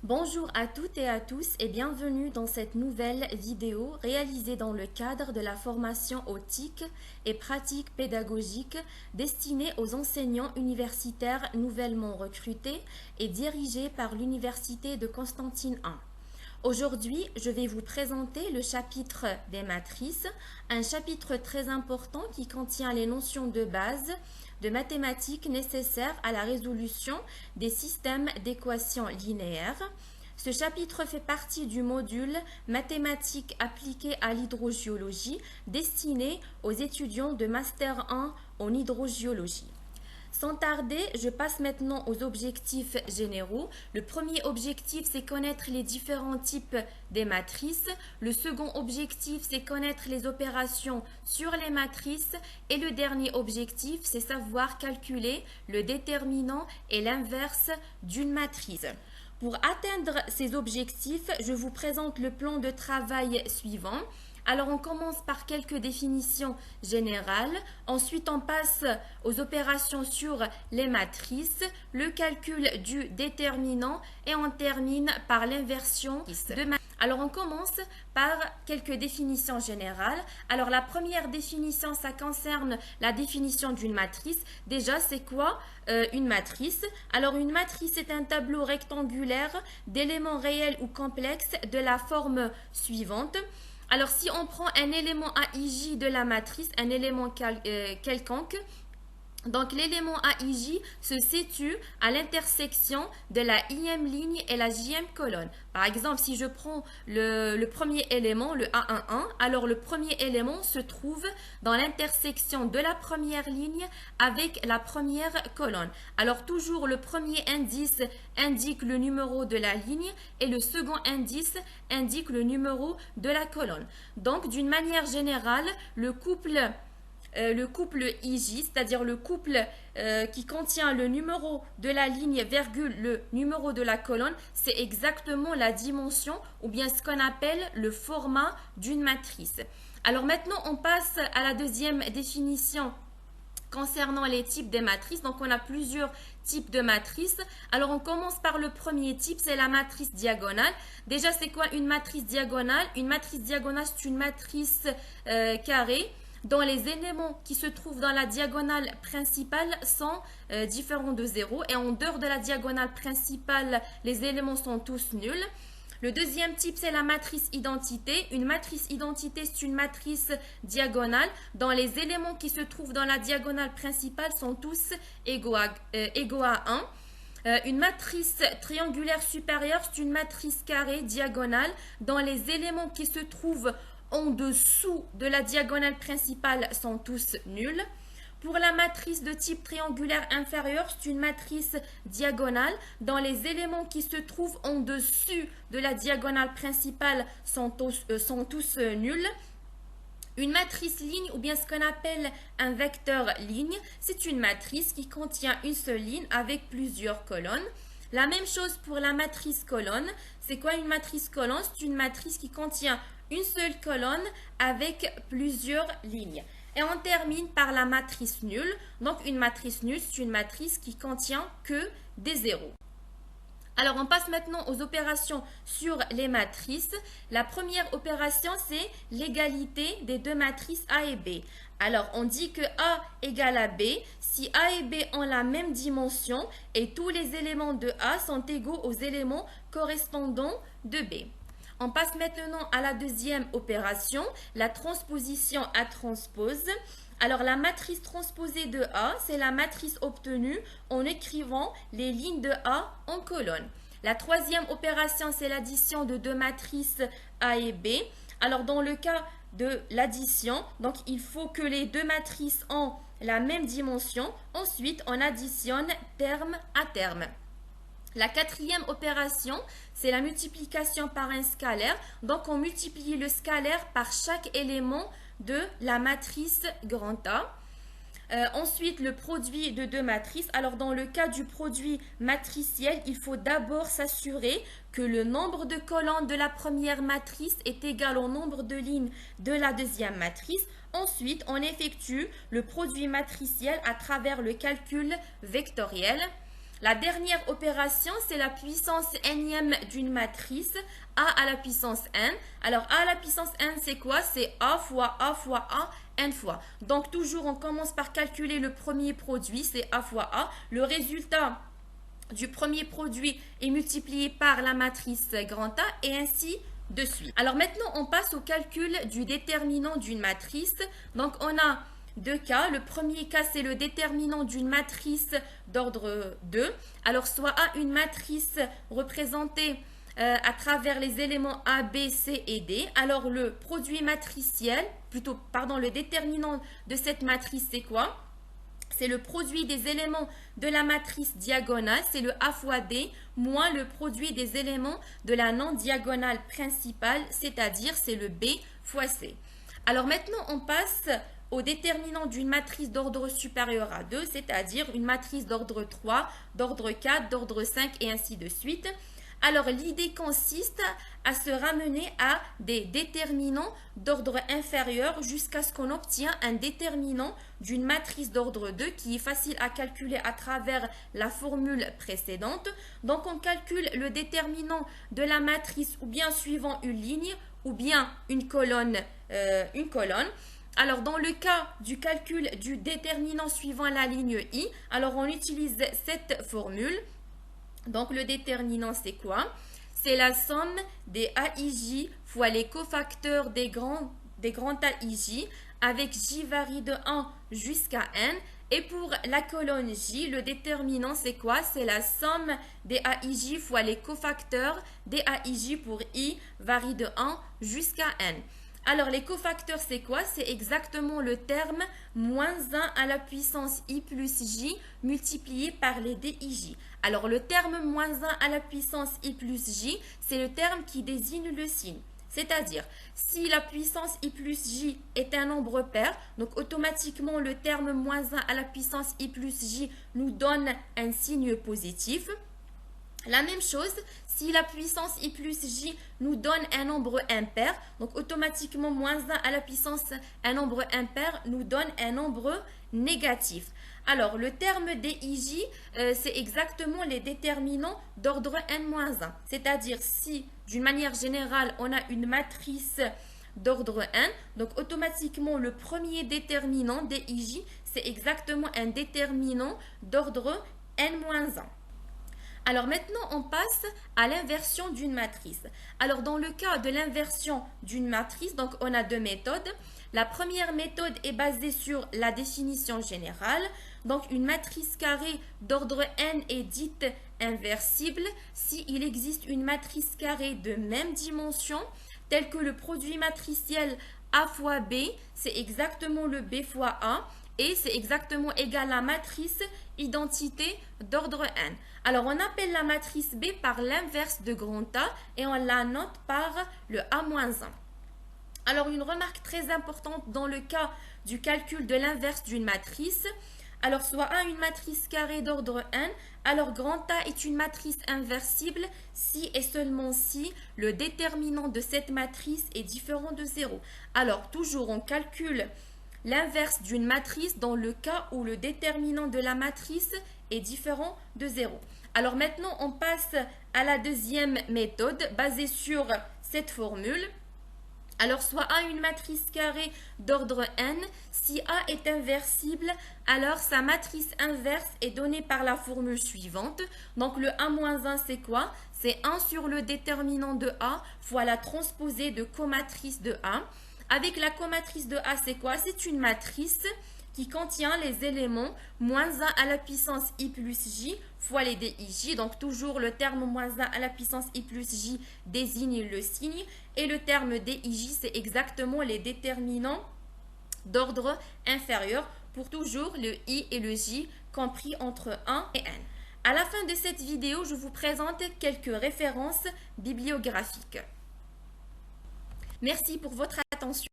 Bonjour à toutes et à tous et bienvenue dans cette nouvelle vidéo réalisée dans le cadre de la formation aux TIC et pratiques pédagogiques destinée aux enseignants universitaires nouvellement recrutés et dirigée par l'Université de Constantine I. Aujourd'hui, je vais vous présenter le chapitre des matrices, un chapitre très important qui contient les notions de base de mathématiques nécessaires à la résolution des systèmes d'équations linéaires. Ce chapitre fait partie du module mathématiques appliquées à l'hydrogéologie destiné aux étudiants de Master 1 en hydrogéologie. Sans tarder, je passe maintenant aux objectifs généraux. Le premier objectif, c'est connaître les différents types des matrices. Le second objectif, c'est connaître les opérations sur les matrices. Et le dernier objectif, c'est savoir calculer le déterminant et l'inverse d'une matrice. Pour atteindre ces objectifs, je vous présente le plan de travail suivant. Alors on commence par quelques définitions générales, ensuite on passe aux opérations sur les matrices, le calcul du déterminant et on termine par l'inversion de matrice. Alors on commence par quelques définitions générales. Alors la première définition, ça concerne la définition d'une matrice. Déjà, c'est quoi une matrice? Alors une matrice est un tableau rectangulaire d'éléments réels ou complexes de la forme suivante. Alors, si on prend un élément AIJ de la matrice, un élément quelconque, donc l'élément AIJ se situe à l'intersection de la ième ligne et la jième colonne. Par exemple, si je prends le premier élément, le A11, alors le premier élément se trouve dans l'intersection de la première ligne avec la première colonne. Alors toujours le premier indice indique le numéro de la ligne et le second indice indique le numéro de la colonne. Donc d'une manière générale, le couple IJ, c'est-à-dire le couple qui contient le numéro de la ligne, virgule, le numéro de la colonne, c'est exactement la dimension ou bien ce qu'on appelle le format d'une matrice. Alors maintenant, on passe à la deuxième définition concernant les types des matrices. Donc on a plusieurs types de matrices. Alors on commence par le premier type, c'est la matrice diagonale. Déjà, c'est quoi une matrice diagonale? Une matrice diagonale, c'est une matrice carrée dont les éléments qui se trouvent dans la diagonale principale sont différents de 0 et en dehors de la diagonale principale, les éléments sont tous nuls. Le deuxième type, c'est la matrice identité. Une matrice identité, c'est une matrice diagonale dont les éléments qui se trouvent dans la diagonale principale sont tous égaux à 1. Une matrice triangulaire supérieure, c'est une matrice carrée diagonale dont les éléments qui se trouvent en dessous de la diagonale principale sont tous nuls. Pour la matrice de type triangulaire inférieur, c'est une matrice diagonale dont les éléments qui se trouvent en dessus de la diagonale principale sont tous nuls. Une matrice ligne ou bien ce qu'on appelle un vecteur ligne, c'est une matrice qui contient une seule ligne avec plusieurs colonnes. La même chose pour la matrice colonne. C'est quoi une matrice colonne? C'est une matrice qui contient une seule colonne avec plusieurs lignes. Et on termine par la matrice nulle. Donc une matrice nulle, c'est une matrice qui contient que des zéros. Alors on passe maintenant aux opérations sur les matrices. La première opération, c'est l'égalité des deux matrices A et B. Alors on dit que A égale à B si A et B ont la même dimension et tous les éléments de A sont égaux aux éléments correspondants de B. On passe maintenant à la deuxième opération, la transposition A transpose. Alors la matrice transposée de A, c'est la matrice obtenue en écrivant les lignes de A en colonne. La troisième opération, c'est l'addition de deux matrices A et B. Alors dans le cas de l'addition, donc il faut que les deux matrices ont la même dimension. Ensuite, on additionne terme à terme. La quatrième opération, c'est la multiplication par un scalaire. Donc, on multiplie le scalaire par chaque élément de la matrice grand A. Ensuite, le produit de deux matrices. Alors, dans le cas du produit matriciel, il faut d'abord s'assurer que le nombre de colonnes de la première matrice est égal au nombre de lignes de la deuxième matrice. Ensuite, on effectue le produit matriciel à travers le calcul vectoriel. La dernière opération, c'est la puissance nème d'une matrice a à la puissance n. Alors, a à la puissance n, c'est quoi? C'est a fois a, n fois. Donc, toujours, on commence par calculer le premier produit, c'est a fois a. Le résultat du premier produit est multiplié par la matrice grand A et ainsi de suite. Alors, maintenant, on passe au calcul du déterminant d'une matrice. Donc, on a deux cas. Le premier cas, c'est le déterminant d'une matrice d'ordre 2. Alors, soit A, une matrice représentée à travers les éléments A, B, C et D. Alors, le produit matriciel, le déterminant de cette matrice, c'est quoi? C'est le produit des éléments de la matrice diagonale, c'est le A fois D, moins le produit des éléments de la non-diagonale principale, c'est-à-dire c'est le B fois C. Alors maintenant, on passe au déterminant d'une matrice d'ordre supérieur à 2, c'est-à-dire une matrice d'ordre 3, d'ordre 4, d'ordre 5 et ainsi de suite. Alors, l'idée consiste à se ramener à des déterminants d'ordre inférieur jusqu'à ce qu'on obtient un déterminant d'une matrice d'ordre 2 qui est facile à calculer à travers la formule précédente. Donc, on calcule le déterminant de la matrice ou bien suivant une ligne ou bien une colonne. Alors, dans le cas du calcul du déterminant suivant la ligne I, alors on utilise cette formule. Donc, le déterminant, c'est quoi? C'est la somme des AIJ fois les cofacteurs des grands AIJ avec J varie de 1 jusqu'à N. Et pour la colonne J, le déterminant, c'est quoi? C'est la somme des AIJ fois les cofacteurs des AIJ pour I varie de 1 jusqu'à N. Alors, les cofacteurs, c'est quoi? C'est exactement le terme moins 1 à la puissance I plus J multiplié par les DIJ. Alors, le terme moins 1 à la puissance I plus J, c'est le terme qui désigne le signe. C'est-à-dire, si la puissance I plus J est un nombre pair, donc automatiquement le terme moins 1 à la puissance I plus J nous donne un signe positif. La même chose, si la puissance I plus J nous donne un nombre impair, donc automatiquement moins 1 à la puissance un nombre impair nous donne un nombre négatif. Alors, le terme DIJ, c'est exactement les déterminants d'ordre n-1. C'est-à-dire, si d'une manière générale, on a une matrice d'ordre n, donc automatiquement le premier déterminant DIJ, c'est exactement un déterminant d'ordre n-1. Alors maintenant, on passe à l'inversion d'une matrice. Alors dans le cas de l'inversion d'une matrice, donc on a deux méthodes. La première méthode est basée sur la définition générale. Donc une matrice carrée d'ordre n est dite inversible si il existe une matrice carrée de même dimension, telle que le produit matriciel A fois B, c'est exactement le B fois A. Et c'est exactement égal à la matrice identité d'ordre n. Alors, on appelle la matrice B par l'inverse de grand A et on la note par le A-1. Alors, une remarque très importante dans le cas du calcul de l'inverse d'une matrice. Alors, soit A une matrice carrée d'ordre n, alors grand A est une matrice inversible si et seulement si le déterminant de cette matrice est différent de 0. Alors, toujours on calcule l'inverse d'une matrice dans le cas où le déterminant de la matrice est différent de 0. Alors maintenant, on passe à la deuxième méthode basée sur cette formule. Alors, soit A une matrice carrée d'ordre n, si A est inversible, alors sa matrice inverse est donnée par la formule suivante. Donc, le A-1, c'est quoi? C'est 1 sur le déterminant de A fois la transposée de comatrice de A. Avec la comatrice de A, c'est quoi? C'est une matrice qui contient les éléments moins 1 à la puissance I plus J fois les DIJ. Donc, toujours le terme moins 1 à la puissance I plus J désigne le signe. Et le terme DIJ, c'est exactement les déterminants d'ordre inférieur pour toujours le I et le J compris entre 1 et n. À la fin de cette vidéo, je vous présente quelques références bibliographiques. Merci pour votre attention.